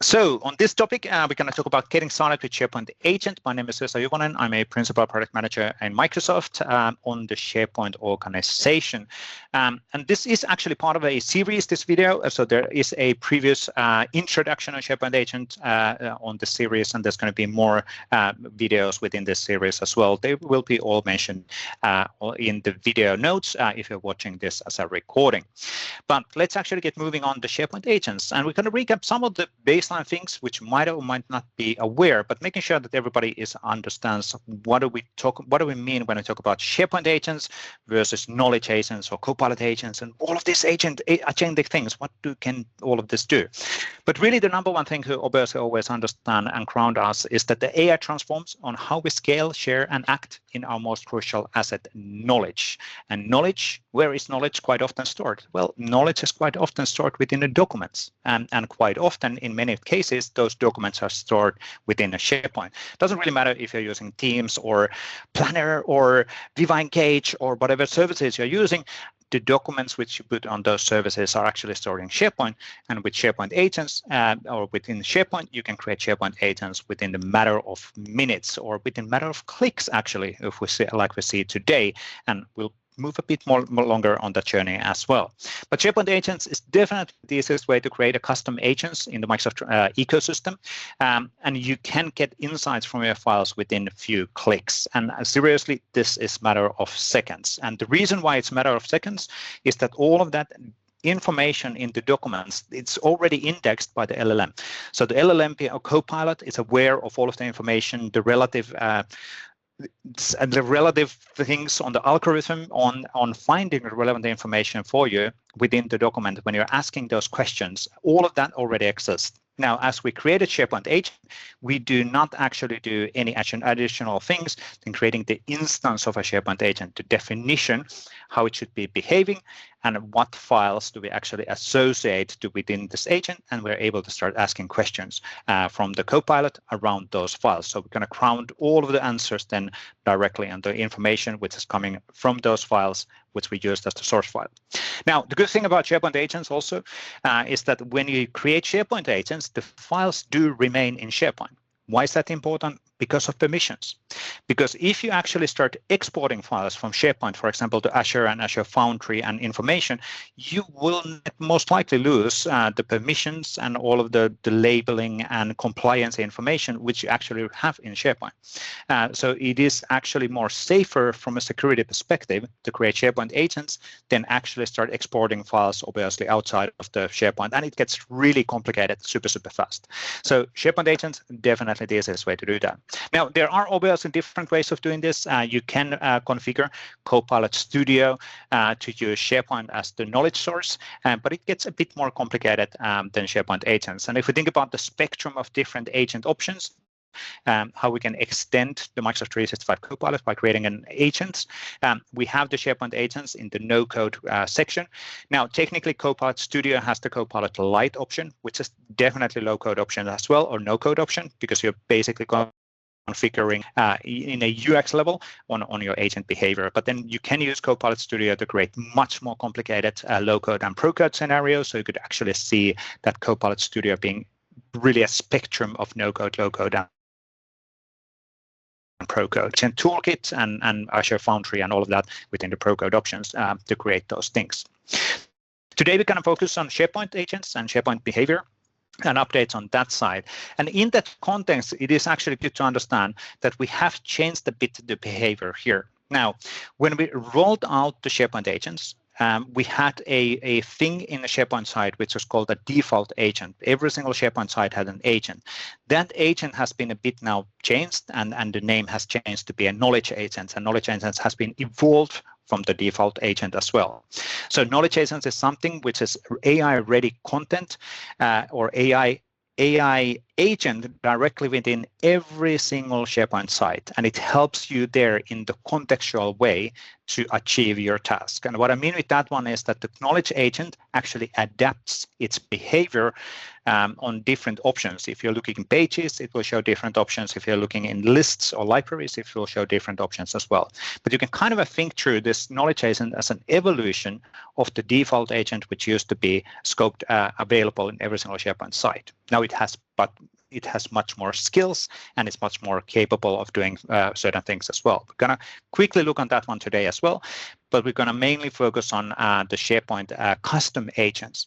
So on this topic, we're going to talk about getting started with SharePoint Agent. My name is Vesa Juvonen. I'm a principal product manager in Microsoft on the SharePoint organization. And this is actually part of a series, this video. So there is a previous introduction on SharePoint Agent on the series, and there's going to be more videos within this series as well. They will be all mentioned in the video notes if you're watching this as a recording. But let's actually get moving on to SharePoint Agents. And we're going to recap some of the baseline things which might or might not be aware, but making sure that everybody understands what do we mean when we talk about SharePoint agents versus knowledge agents or Copilot agents and all of these agentic things. What can all of this do? But really, the number one thing to obviously always understand and ground us is that the AI transforms on how we scale, share, and act in our most crucial asset, knowledge. And knowledge, where is knowledge quite often stored? Well, knowledge is quite often stored within the documents, and quite often in many cases, those documents are stored within a SharePoint. Doesn't really matter if you're using Teams or Planner or Viva Engage or whatever services you're using. The documents which you put on those services are actually stored in SharePoint, and with SharePoint agents or within SharePoint, you can create SharePoint agents within the matter of minutes or within matter of clicks, actually, if we see like we see today, and we'll move a bit more longer on that journey as well. But SharePoint agents is definitely the easiest way to create a custom agents in the Microsoft ecosystem. And you can get insights from your files within a few clicks. And seriously, this is a matter of seconds. And the reason why it's a matter of seconds is that all of that information in the documents, it's already indexed by the LLM. So the LLM or Copilot is aware of all of the information, the relative things on the algorithm on finding the relevant information for you within the document when you're asking those questions. All of that already exists. Now, as we created SharePoint agent, we do not actually do any additional things than creating the instance of a SharePoint agent, the definition, how it should be behaving, and what files do we actually associate to within this agent, and we're able to start asking questions from the Copilot around those files. So we're going to ground all of the answers then directly on the information which is coming from those files, which we used as the source file. Now, the good thing about SharePoint agents also is that when you create SharePoint agents, the files do remain in SharePoint. Why is that important? Because of permissions. Because if you actually start exporting files from SharePoint, for example, to Azure and Azure Foundry and information, you will most likely lose the permissions and all of the labeling and compliance information which you actually have in SharePoint. So it is actually more safer from a security perspective to create SharePoint agents than actually start exporting files, obviously, outside of the SharePoint. And it gets really complicated super fast. So SharePoint agents, definitely the easiest way to do that. Now, there are obviously different ways of doing this. You can configure Copilot Studio to use SharePoint as the knowledge source, but it gets a bit more complicated than SharePoint agents. And if we think about the spectrum of different agent options, how we can extend the Microsoft 365 Copilot by creating an agent. We have the SharePoint agents in the no-code section. Now, technically, Copilot Studio has the Copilot Lite option, which is definitely low-code option as well, or no-code option, because you're basically configuring in a UX level on your agent behavior. But then you can use Copilot Studio to create much more complicated low-code and pro-code scenarios. So you could actually see that Copilot Studio being really a spectrum of no-code, low-code, and pro-code and toolkit and Azure Foundry and all of that within the pro-code options to create those things. Today, we're going to focus on SharePoint agents and SharePoint behavior and updates on that side. And in that context, it is actually good to understand that we have changed a bit the behavior here. Now, when we rolled out the SharePoint agents, we had a thing in the SharePoint side which was called a default agent. Every single SharePoint site had an agent. That agent has been a bit now changed, and the name has changed to be a knowledge agent. And knowledge agents has been evolved from the default agent as well. So knowledge agents is something which is AI-ready content or AI agent directly within every single SharePoint site, and it helps you there in the contextual way to achieve your task. And what I mean with that one is that the knowledge agent actually adapts its behavior on different options. If you're looking in pages, it will show different options. If you're looking in lists or libraries, it will show different options as well. But you can kind of think through this knowledge agent as an evolution of the default agent, which used to be scoped available in every single SharePoint site. Now it has much more skills and it's much more capable of doing certain things as well. We're going to quickly look on that one today as well, but we're going to mainly focus on the SharePoint custom agents.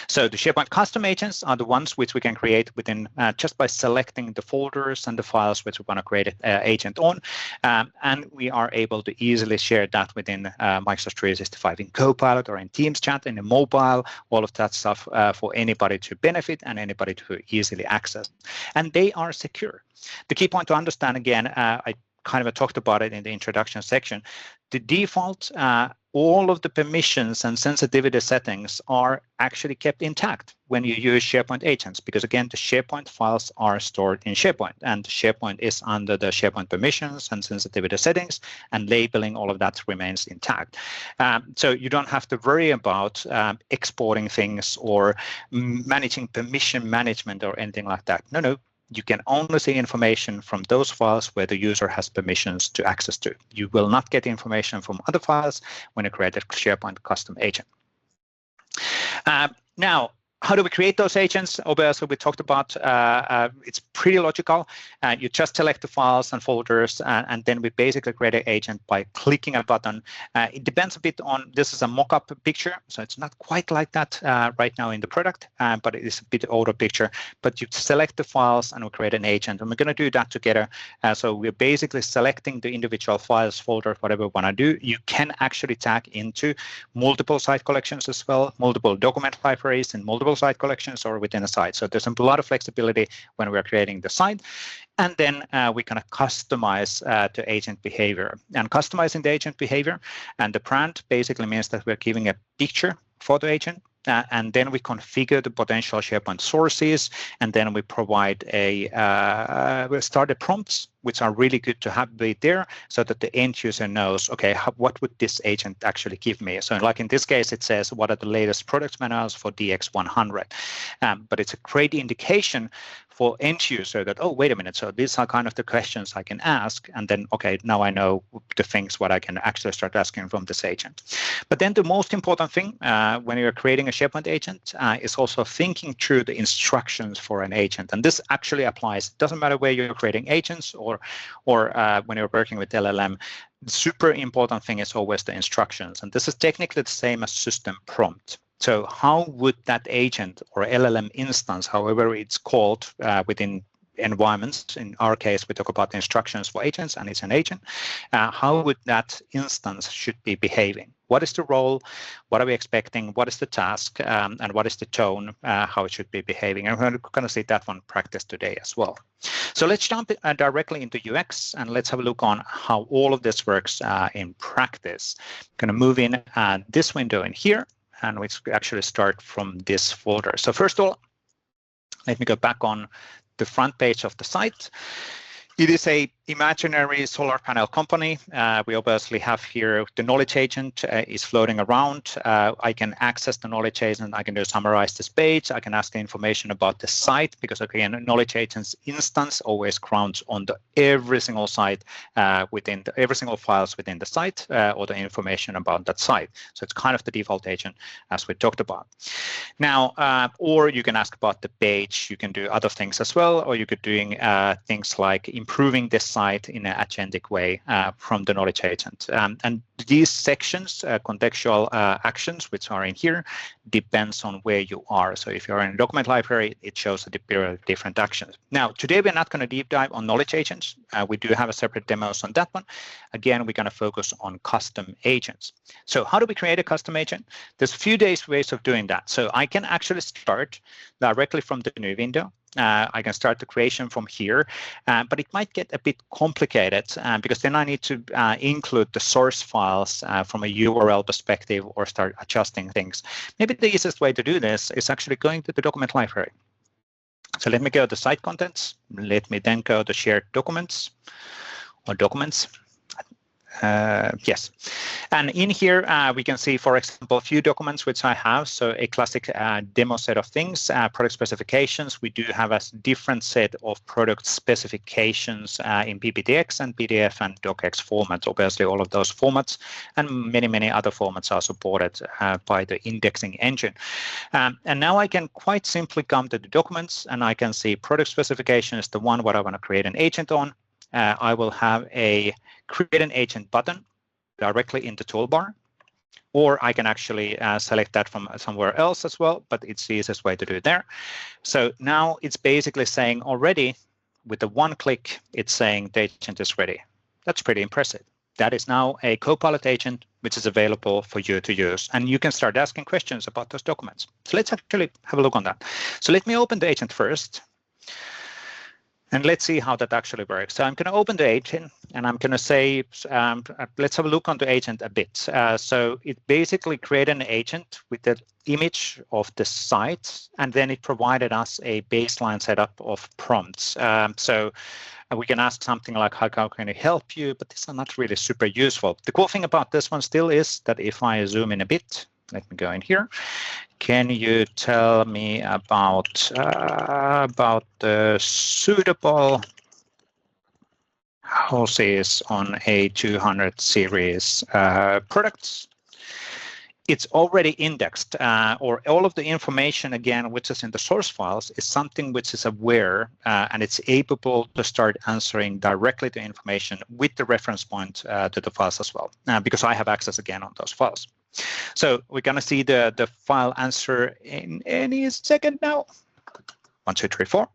So the SharePoint custom agents are the ones which we can create within just by selecting the folders and the files which we want to create an agent on. And we are able to easily share that within Microsoft 365 in Copilot or in Teams chat, in a mobile, all of that stuff for anybody to benefit and anybody to easily access. And they are secure. The key point to understand, again, I kind of talked about it in the introduction section, the default, all of the permissions and sensitivity settings are actually kept intact when you use SharePoint agents, because again, the SharePoint files are stored in SharePoint, and SharePoint is under the SharePoint permissions and sensitivity settings, and labeling, all of that remains intact. So you don't have to worry about exporting things or managing permission management or anything like that. No. You can only see information from those files where the user has permissions to access to. You will not get information from other files when you create a SharePoint custom agent. Now, how do we create those agents? Obviously, we talked about it's pretty logical. You just select the files and folders, and then we basically create an agent by clicking a button. It depends a bit on, this is a mock-up picture, so it's not quite like that right now in the product, but it is a bit older picture. But you select the files and we create an agent, and we're going to do that together. So we're basically selecting the individual files, folders, whatever we want to do. You can actually tag into multiple site collections as well, multiple document libraries and multiple site collections or within a site. So there's a lot of flexibility when we're creating the site. And then we kind of customize the agent behavior. And customizing the agent behavior and the brand basically means that we're giving a picture for the agent. And then we configure the potential SharePoint sources, and then we provide we start the prompts, which are really good to have be there so that the end user knows, okay, what would this agent actually give me? So like in this case, it says, what are the latest product manuals for DX100? But it's a great indication for end user that, oh, wait a minute, so these are kind of the questions I can ask, and then, okay, now I know the things what I can actually start asking from this agent. But then the most important thing when you're creating a SharePoint agent is also thinking through the instructions for an agent. And this actually applies, it doesn't matter where you're creating agents or when you're working with LLM, the super important thing is always the instructions. And this is technically the same as system prompt. So how would that agent or LLM instance, however it's called within environments, in our case, we talk about the instructions for agents and it's an agent, how would that instance should be behaving? What is the role? What are we expecting? What is the task? And what is the tone, how it should be behaving? And we're going to see that one practiced today as well. So let's jump directly into UX and let's have a look on how all of this works in practice. I'm going to move in this window in here, and we actually start from this folder. So first of all, let me go back on the front page of the site. It is a imaginary solar panel company. We obviously have here the knowledge agent is floating around. I can access the knowledge agent. I can just summarize this page. I can ask the information about the site because again, knowledge agent's instance always grounds on the every single site within every single files within the site or the information about that site. So it's kind of the default agent as we talked about. Now, or you can ask about the page. You can do other things as well, or you could doing things like improving this site in an agentic way from the knowledge agent. And these sections, contextual actions, which are in here, depends on where you are. So if you're in a document library, it shows a different actions. Now, today we're not going to deep dive on knowledge agents. We do have a separate demos on that one. Again, we're going to focus on custom agents. So how do we create a custom agent? There's a few ways of doing that. So I can actually start directly from the new window. I can start the creation from here, but it might get a bit complicated because then I need to include the source files from a URL perspective or start adjusting things. Maybe the easiest way to do this is actually going to the document library. So let me go to site contents. Let me then go to shared documents or documents. Yes, and in here we can see, for example, a few documents which I have. So a classic demo set of things, product specifications. We do have a different set of product specifications in PPTX and PDF and docx formats. Obviously, all of those formats and many other formats are supported by the indexing engine. And now I can quite simply come to the documents, and I can see product specification is the one what I want to create an agent on. I will have a create an agent button directly in the toolbar, or I can actually select that from somewhere else as well, but it's the easiest way to do it there. So now it's basically saying already with the one click, it's saying the agent is ready. That's pretty impressive. That is now a Copilot agent, which is available for you to use. And you can start asking questions about those documents. So let's actually have a look on that. So let me open the agent first. And let's see how that actually works. So I'm going to open the agent, and I'm going to say, let's have a look on the agent a bit. So it basically created an agent with the image of the site, and then it provided us a baseline setup of prompts. So we can ask something like, how can I help you? But these are not really super useful. The cool thing about this one still is that if I zoom in a bit, let me go in here. Can you tell me about the suitable houses on a 200 series products? It's already indexed, or all of the information, again, which is in the source files, is something which is aware, and it's able to start answering directly to information with the reference point to the files as well, because I have access again on those files. So we're going to see the file answer in any second now. 1, 2, 3, 4.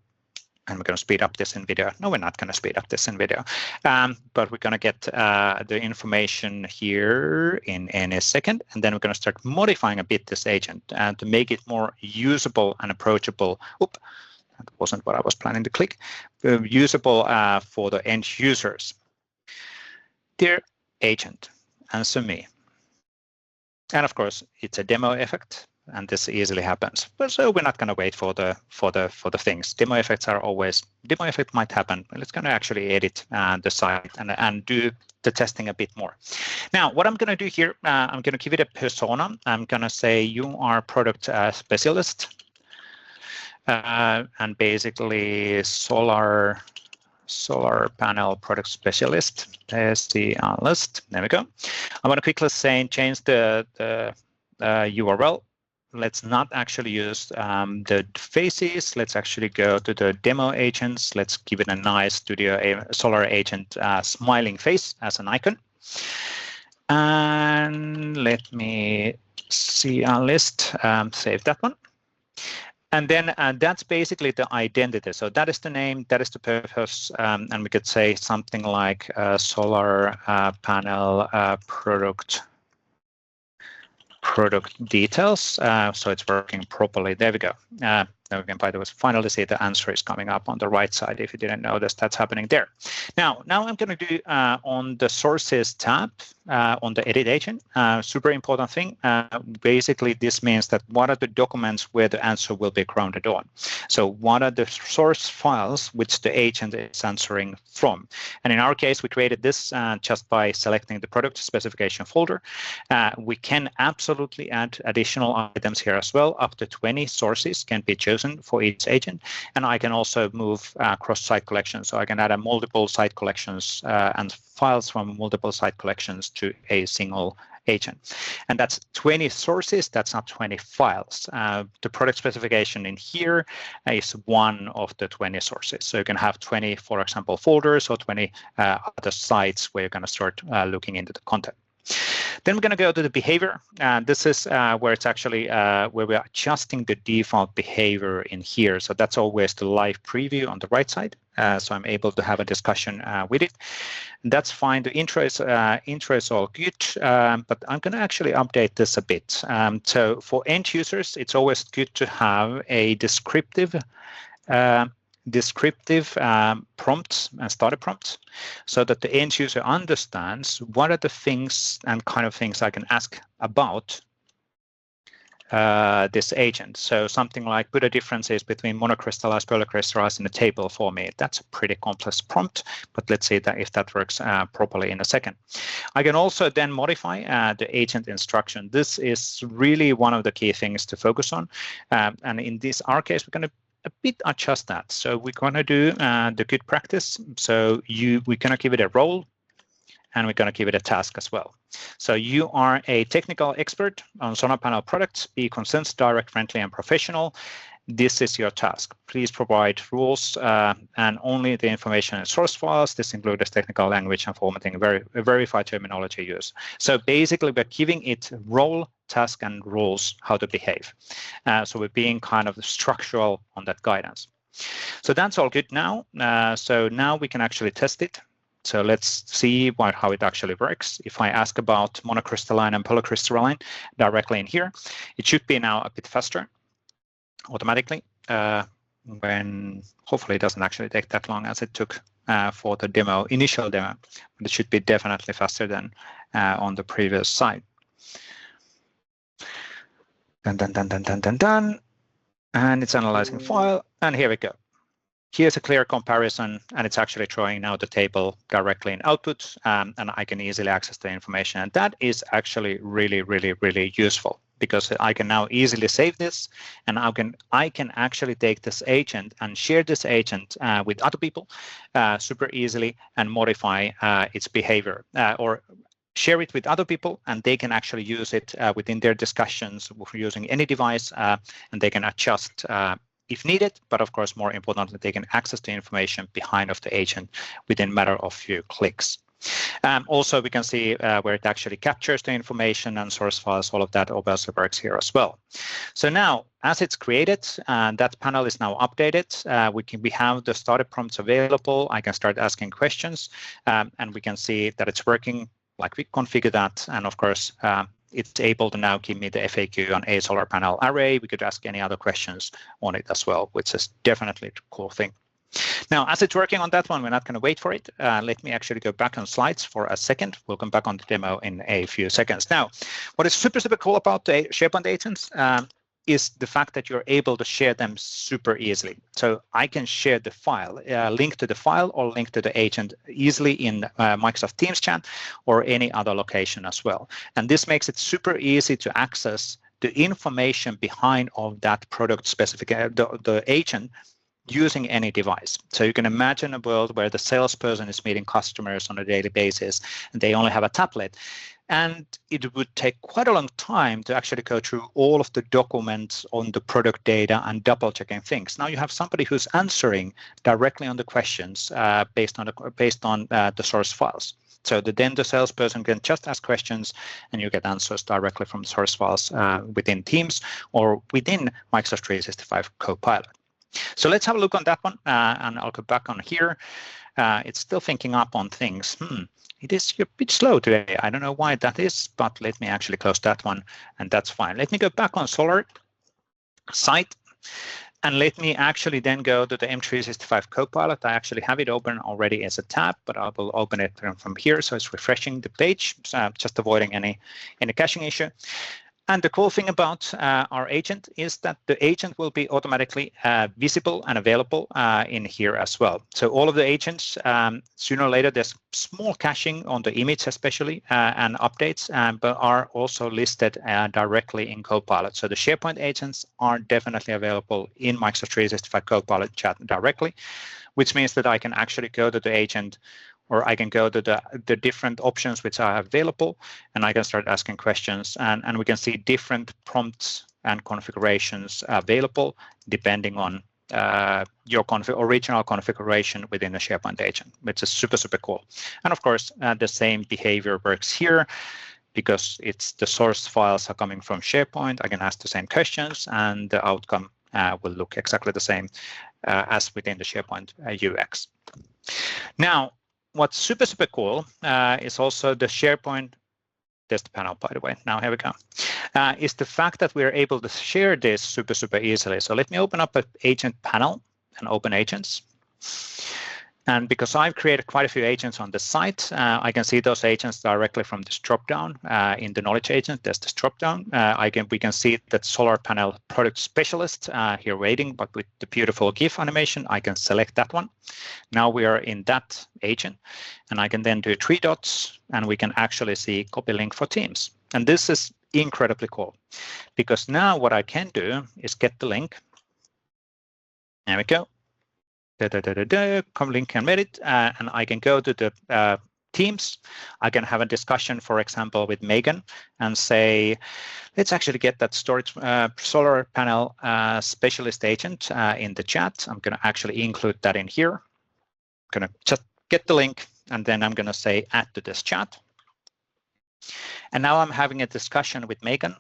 And we're going to speed up this in video. No, we're not going to speed up this in video, but we're going to get the information here in a second, and then we're going to start modifying a bit this agent to make it more usable and approachable. Oop, that wasn't what I was planning to click. Usable for the end users. Dear agent, answer me. And of course, it's a demo effect, and this easily happens. But so we're not going to wait for the things. Demo effects are always, demo effect might happen. It's going to actually edit the site and do the testing a bit more. Now, what I'm going to do here, I'm going to give it a persona. I'm going to say you are product specialist, and basically solar panel product specialist. There's the list. There we go. I'm going to quickly change the URL. Let's not actually use the faces. Let's actually go to the demo agents. Let's give it a nice solar agent smiling face as an icon. And let me see our list. Save that one. And then that's basically the identity. So that is the name, that is the purpose, and we could say something like solar panel product details. So it's working properly. There we go. Now we can, by the way, finally see the answer is coming up on the right side. If you didn't notice, that's happening there. Now I'm going to do on the sources tab on the edit agent. Super important thing. Basically, this means that what are the documents where the answer will be grounded on. So what are the source files which the agent is answering from? And in our case, we created this just by selecting the product specification folder. We can absolutely add additional items here as well. Up to 20 sources can be chosen for each agent, and I can also move cross-site collections. So I can add a multiple site collections and files from multiple site collections to a single agent. And that's 20 sources, that's not 20 files. The product specification in here is one of the 20 sources. So you can have 20, for example, folders or 20 other sites where you're going to start looking into the content. Then we're going to go to the behavior. This is where it's actually where we're adjusting the default behavior in here. So that's always the live preview on the right side. So I'm able to have a discussion with it. And that's fine. The intro is all good, but I'm going to actually update this a bit. So for end users, it's always good to have a descriptive prompts and starter prompts so that the end user understands what are the things and kind of things I can ask about this agent. So something like put a differences between monocrystallized, polycrystallized in a table for me. That's a pretty complex prompt, but let's see that if that works properly in a second. I can also then modify the agent instruction. This is really one of the key things to focus on. And in our case, we're going to a bit adjust that. So we're going to do the good practice. So we're going to give it a role, and we're going to give it a task as well. So you are a technical expert on solar panel products. Be consent, direct, friendly, and professional. This is your task. Please provide rules and only the information in source files. This includes technical language and formatting, verify terminology use. So basically, we're giving it role, task, and rules how to behave. So we're being kind of structural on that guidance. So that's all good now. So now we can actually test it. So let's see how it actually works. If I ask about monocrystalline and polycrystalline directly in here, it should be now a bit faster automatically, when hopefully it doesn't actually take that long as it took for the initial demo, but it should be definitely faster than on the previous side. Done. And it's analyzing file, and here we go. Here's a clear comparison, and it's actually drawing now the table directly in output, and I can easily access the information. And that is actually really, really, really useful, because I can now easily save this, and I can actually take this agent and share this agent with other people super easily and modify its behavior, or share it with other people, and they can actually use it within their discussions using any device, and they can adjust if needed, but of course, more importantly, they can access the information behind of the agent within a matter of few clicks. Also, we can see where it actually captures the information and source files, all of that also works here as well. So now, as it's created, that panel is now updated. We have the starter prompts available. I can start asking questions, and we can see that it's working like we configure that. And of course, it's able to now give me the FAQ on a solar panel array. We could ask any other questions on it as well, which is definitely a cool thing. Now, as it's working on that one, we're not going to wait for it. Let me actually go back on slides for a second. We'll come back on the demo in a few seconds. Now, what is super, super cool about the SharePoint agents is the fact that you're able to share them super easily. So I can share the file, link to the file or link to the agent easily in Microsoft Teams chat or any other location as well. And this makes it super easy to access the information behind of that product specification, the agent, using any device. So you can imagine a world where the salesperson is meeting customers on a daily basis and they only have a tablet. And it would take quite a long time to actually go through all of the documents on the product data and double checking things. Now you have somebody who's answering directly on the questions based on the source files. So then the salesperson can just ask questions and you get answers directly from source files within Teams or within Microsoft 365 Copilot. So let's have a look on that one, and I'll go back on here. It's still thinking up on things. It is a bit slow today. I don't know why that is, but let me actually close that one, and that's fine. Let me go back on Solar site, and let me actually then go to the M365 Copilot. I actually have it open already as a tab, but I will open it from here, so it's refreshing the page, just avoiding any caching issue. And the cool thing about our agent is that the agent will be automatically visible and available in here as well. So all of the agents, sooner or later, there's small caching on the image especially and updates, but are also listed directly in Copilot. So the SharePoint agents are definitely available in Microsoft 365 Copilot chat directly, which means that I can actually go to the agent, or I can go to the different options which are available, and I can start asking questions, and we can see different prompts and configurations available depending on your original configuration within the SharePoint agent, which is super, super cool. And of course, the same behavior works here because the source files are coming from SharePoint. I can ask the same questions, and the outcome will look exactly the same as within the SharePoint UX. Now, what's super, super cool is also the SharePoint test panel, by the way. Now, here we go. Is the fact that we're able to share this super, super easily. So let me open up an agent panel and open agents. And because I've created quite a few agents on the site, I can see those agents directly from this dropdown. In the knowledge agent, there's this dropdown. We can see that solar panel product specialist here waiting, but with the beautiful GIF animation, I can select that one. Now we are in that agent, and I can then do 3 dots, and we can actually see copy link for Teams. And this is incredibly cool, because now what I can do is get the link. There we go. Come link and edit, and I can go to the Teams. I can have a discussion, for example, with Megan and say, let's actually get that storage solar panel specialist agent in the chat. I'm going to actually include that in here. I'm going to just get the link, and then I'm going to say add to this chat. And now I'm having a discussion with Megan,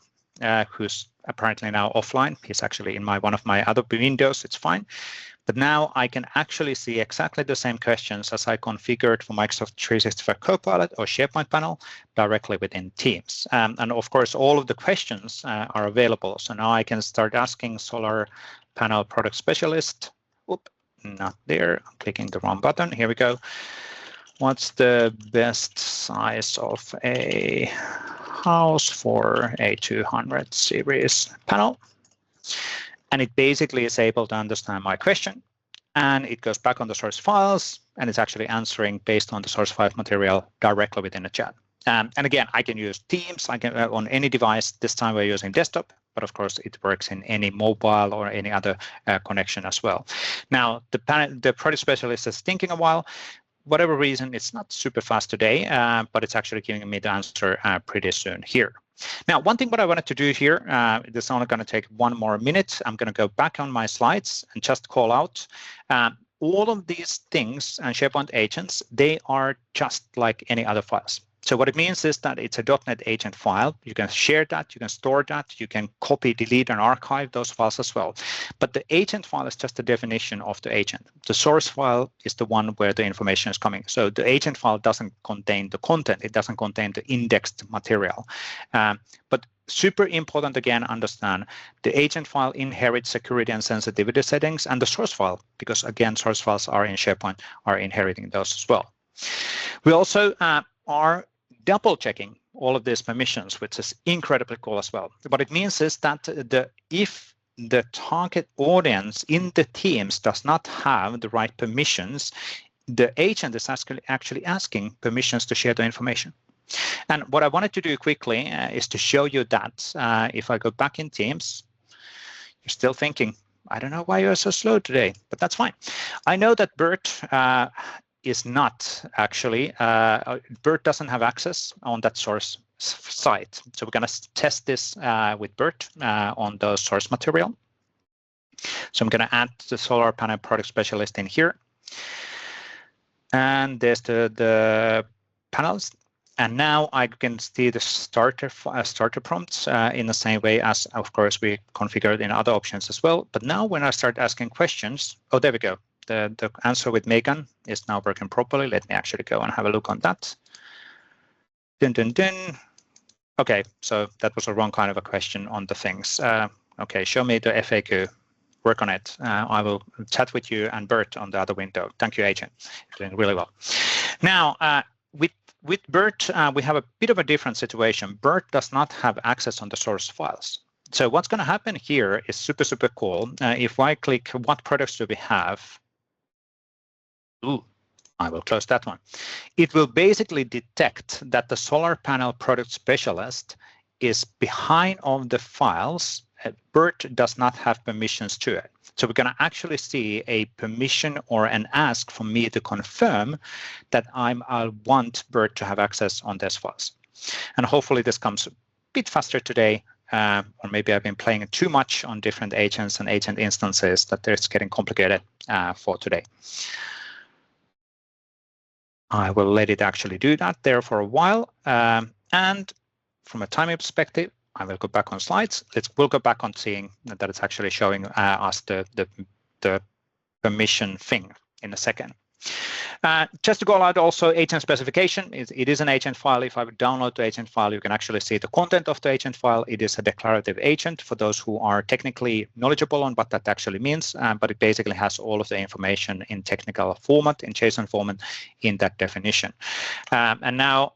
who's apparently now offline. He's actually in one of my other windows. It's fine. But now I can actually see exactly the same questions as I configured for Microsoft 365 Copilot or SharePoint panel directly within Teams. And of course, all of the questions are available. So now I can start asking solar panel product specialist. Oop, not there. I'm clicking the wrong button. Here we go. What's the best size of a house for a 200 series panel? And it basically is able to understand my question, and it goes back on the source files, and it's actually answering based on the source file material directly within the chat. And again, I can use Teams. I can on any device. This time we're using desktop, but of course it works in any mobile or any other connection as well. Now the product specialist is thinking a while. Whatever reason, it's not super fast today, but it's actually giving me the answer pretty soon here. Now, one thing what I wanted to do here, this is only going to take 1 more minute. I'm going to go back on my slides and just call out all of these things and SharePoint agents. They are just like any other files. So what it means is that it's a .NET agent file. You can share that, you can store that, you can copy, delete, and archive those files as well. But the agent file is just a definition of the agent. The source file is the one where the information is coming. So the agent file doesn't contain the content. It doesn't contain the indexed material. But super important, again, understand the agent file inherits security and sensitivity settings, and the source file, because again, source files are in SharePoint, are inheriting those as well. We also are double checking all of these permissions, which is incredibly cool as well. What it means is that if the target audience in the Teams does not have the right permissions, the agent is actually asking permissions to share the information. And what I wanted to do quickly is to show you that if I go back in Teams, you're still thinking, I don't know why you're so slow today, but that's fine. I know that Bert is not actually, Bert doesn't have access on that source site. So we're going to test this with Bert on the source material. So I'm going to add the solar panel product specialist in here. And there's the panels. And now I can see the starter prompts in the same way as, of course, we configured in other options as well. But now when I start asking questions, oh, there we go. The answer with Megan is now working properly. Let me actually go and have a look on that. Dun, dun, dun. Okay, so that was a wrong kind of a question on the things. Okay, show me the FAQ. Work on it. I will chat with you and Bert on the other window. Thank you, agent. You're doing really well. Now, with Bert, we have a bit of a different situation. Bert does not have access on the source files. So what's going to happen here is super, super cool. If I click what products do we have, ooh, I will close that one. It will basically detect that the solar panel product specialist is behind on the files. Bert does not have permissions to it. So we're going to actually see a permission or an ask from me to confirm that I want Bert to have access on these files. And hopefully this comes a bit faster today. Or maybe I've been playing too much on different agents and agent instances that it's getting complicated for today. I will let it actually do that there for a while. And from a timing perspective, I will go back on slides. We'll go back on seeing that it's actually showing us the permission thing in a second. Just to call out also agent specification, it is an agent file. If I would download the agent file, you can actually see the content of the agent file. It is a declarative agent for those who are technically knowledgeable on what that actually means, but it basically has all of the information in technical format, in JSON format, in that definition. And now,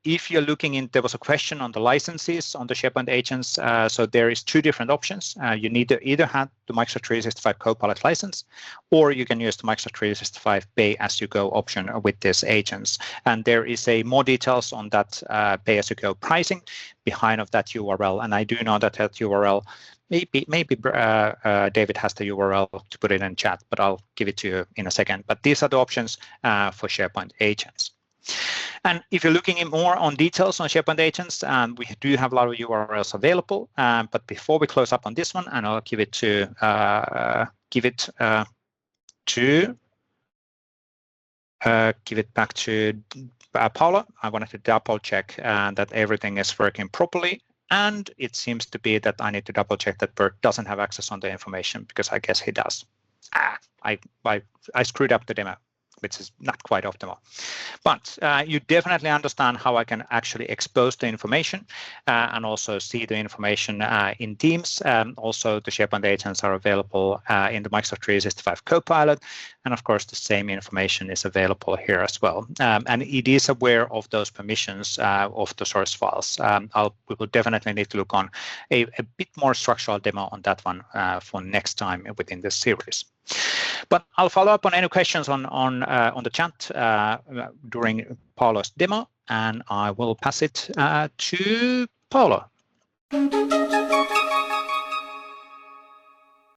if you're looking in, there was a question on the licenses on the SharePoint agents. So there is two different options. You need to either have the Microsoft 365 Copilot license, or you can use the Microsoft 365 pay-as-you-go option with these agents. And there is more details on that pay-as-you-go pricing behind of that URL. And I do know that URL, maybe David has the URL to put it in chat, but I'll give it to you in a second. But these are the options for SharePoint agents. And if you're looking in more on details on SharePoint agents, we do have a lot of URLs available. But before we close up on this one, and I'll give it back to Paula. I wanted to double check that everything is working properly. And it seems to be that I need to double check that Bert doesn't have access on the information, because I guess he does. I screwed up the demo, which is not quite optimal. But you definitely understand how I can actually expose the information and also see the information in Teams. Also, the SharePoint agents are available in the Microsoft 365 Copilot. And of course, the same information is available here as well. And it is aware of those permissions of the source files. We will definitely need to look on a bit more structural demo on that one for next time within this series. But I'll follow up on any questions on the chat during Paula's demo, and I will pass it to Paula.